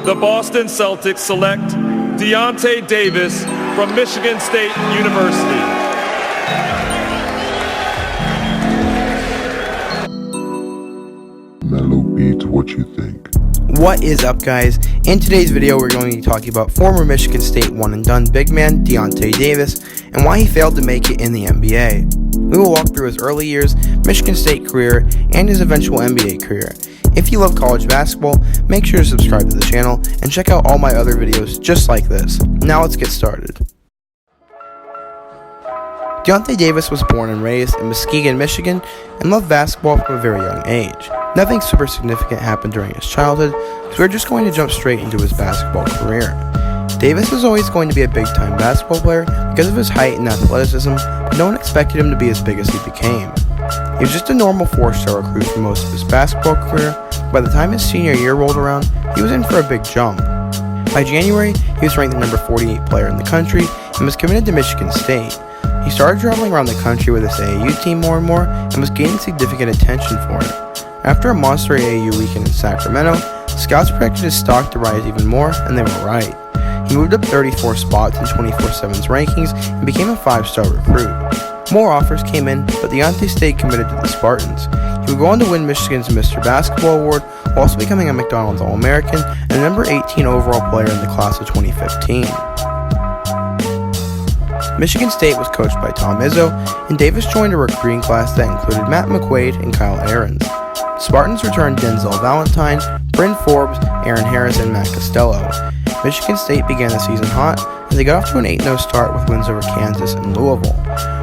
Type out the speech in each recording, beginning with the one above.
the Boston Celtics select Deyonta Davis from Michigan State University. Mellow Beats, what you think? What is up, guys? In today's video, we're going to be talking about former Michigan State one-and-done big man Deyonta Davis and why he failed to make it in the NBA. We will walk through his early years, Michigan State career, and his eventual NBA career. If you love college basketball, make sure to subscribe to the channel and check out all my other videos just like this. Now let's get started. Deyonta Davis was born and raised in Muskegon, Michigan, and loved basketball from a very young age. Nothing super significant happened during his childhood, so we're just going to jump straight into his basketball career. Davis was always going to be a big-time basketball player because of his height and athleticism, but no one expected him to be as big as he became. He was just a normal 4-star recruit for most of his basketball career. By the time his senior year rolled around, he was in for a big jump. By January, he was ranked the number 48 player in the country and was committed to Michigan State. He started traveling around the country with his AAU team more and more and was gaining significant attention for it. After a monster AAU weekend in Sacramento, scouts predicted his stock to rise even more, and they were right. He moved up 34 spots in 24/7's rankings and became a 5-star recruit. More offers came in, but Deyonta stayed committed to the Spartans. He would go on to win Michigan's Mr. Basketball Award, while also becoming a McDonald's All-American and the number 18 overall player in the class of 2015. Michigan State was coached by Tom Izzo, and Davis joined a recruiting class that included Matt McQuaid and Kyle Ahrens. Spartans returned Denzel Valentine, Bryn Forbes, Aaron Harris, and Matt Costello. Michigan State began the season hot as they got off to an 8-0 start with wins over Kansas and Louisville.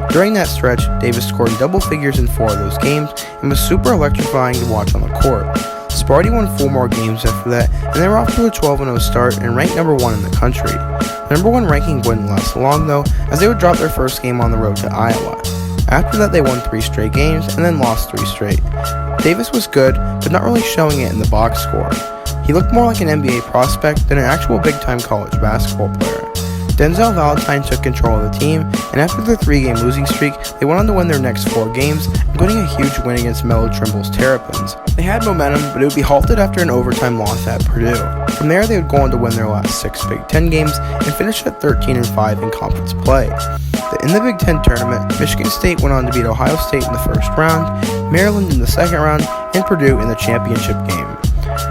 During that stretch, Davis scored in double figures in 4 of those games and was super electrifying to watch on the court. Sparty won 4 more games after that, and they were off to a 12-0 start and ranked number 1 in the country. The number 1 ranking wouldn't last long though, as they would drop their first game on the road to Iowa. After that, they won 3 straight games and then lost 3 straight. Davis was good, but not really showing it in the box score. He looked more like an NBA prospect than an actual big-time college basketball player. Denzel Valentine took control of the team, and after their 3-game losing streak, they went on to win their next 4 games, including a huge win against Melo Trimble's Terrapins. They had momentum, but it would be halted after an overtime loss at Purdue. From there, they would go on to win their last 6 Big Ten games and finish at 13-5 in conference play. In the Big Ten tournament, Michigan State went on to beat Ohio State in the first round, Maryland in the second round, and Purdue in the championship game.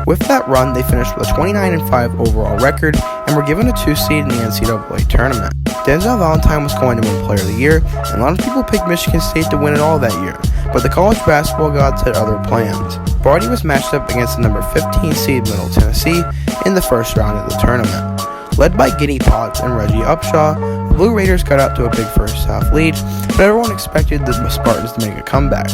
With that run, they finished with a 29-5 overall record and were given a 2 seed in the NCAA tournament. Denzel Valentine was going to win Player of the Year, and a lot of people picked Michigan State to win it all that year, but the college basketball gods had other plans. Barty was matched up against the number 15 seed Middle Tennessee in the first round of the tournament. Led by Giddy Potts and Reggie Upshaw, the Blue Raiders got out to a big first-half lead, but everyone expected the Spartans to make a comeback.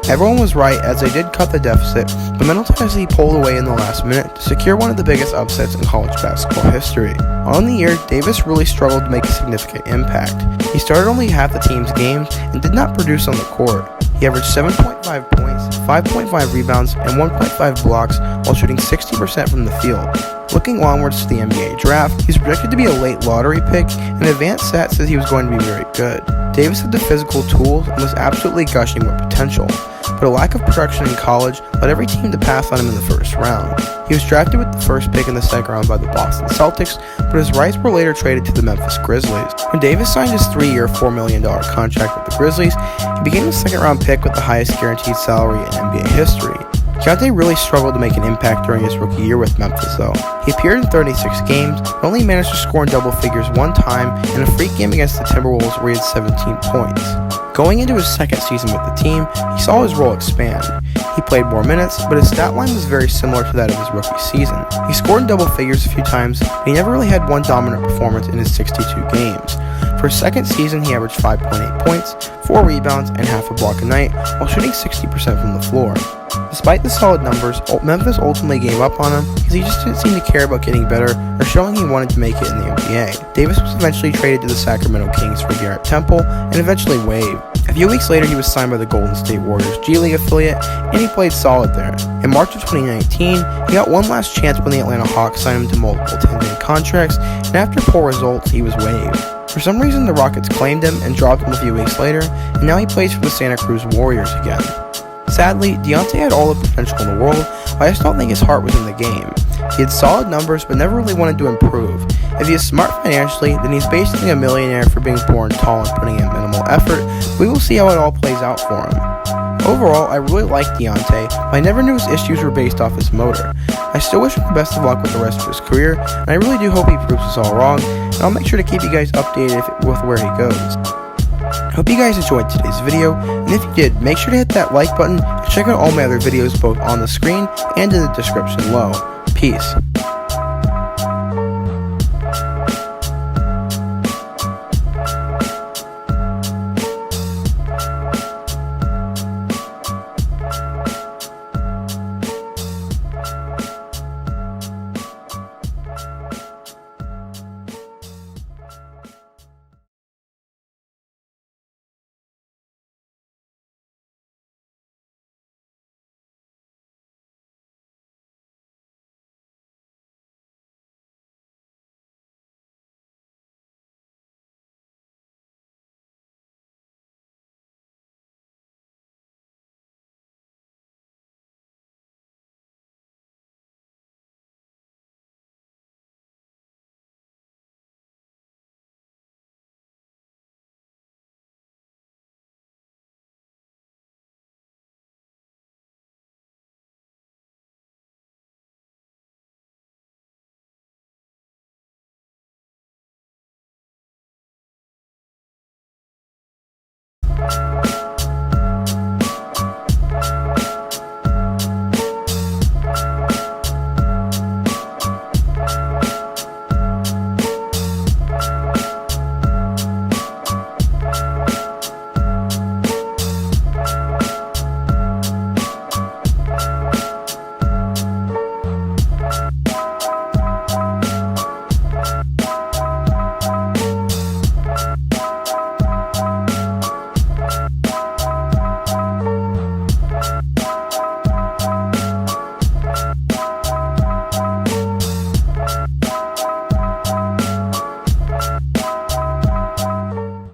Everyone was right as they did cut the deficit, but Middle Tennessee pulled away in the last minute to secure one of the biggest upsets in college basketball history. On the year, Davis really struggled to make a significant impact. He started only half the team's games and did not produce on the court. He averaged 7.5 points, 5.5 rebounds, and 1.5 blocks while shooting 60% from the field. Looking onwards to the NBA draft, he's projected to be a late lottery pick, and advanced stats says he was going to be very good. Davis had the physical tools and was absolutely gushing with potential, but a lack of production in college led every team to pass on him in the first round. He was drafted with the first pick in the second round by the Boston Celtics, but his rights were later traded to the Memphis Grizzlies. When Davis signed his 3-year, $4 million contract with the Grizzlies, he became the second-round pick with the highest guaranteed salary in NBA history. Deyonta really struggled to make an impact during his rookie year with Memphis though. He appeared in 36 games, but only managed to score in double figures 1 time in a freak game against the Timberwolves where he had 17 points. Going into his second season with the team, he saw his role expand. He played more minutes, but his stat line was very similar to that of his rookie season. He scored in double figures a few times, but he never really had one dominant performance in his 62 games. For his second season, he averaged 5.8 points, 4 rebounds, and half a block a night, while shooting 60% from the floor. Despite the solid numbers, Memphis ultimately gave up on him because he just didn't seem to care about getting better or showing he wanted to make it in the NBA. Davis was eventually traded to the Sacramento Kings for Garrett Temple and eventually waived. A few weeks later, he was signed by the Golden State Warriors G League affiliate, and he played solid there. In March of 2019, he got one last chance when the Atlanta Hawks signed him to multiple 10-day contracts, and after poor results, he was waived. For some reason, the Rockets claimed him and dropped him a few weeks later, and now he plays for the Santa Cruz Warriors again. Sadly, Deyonta had all the potential in the world, but I just don't think his heart was in the game. He had solid numbers but never really wanted to improve. If he is smart financially, then he's basically a millionaire for being born tall and putting in minimal effort. We will see how it all plays out for him. Overall, I really like Deyonta, but I never knew his issues were based off his motor. I still wish him the best of luck with the rest of his career, and I really do hope he proves us all wrong, and I'll make sure to keep you guys updated with where he goes. I hope you guys enjoyed today's video, and if you did, make sure to hit that like button and check out all my other videos both on the screen and in the description below. Peace.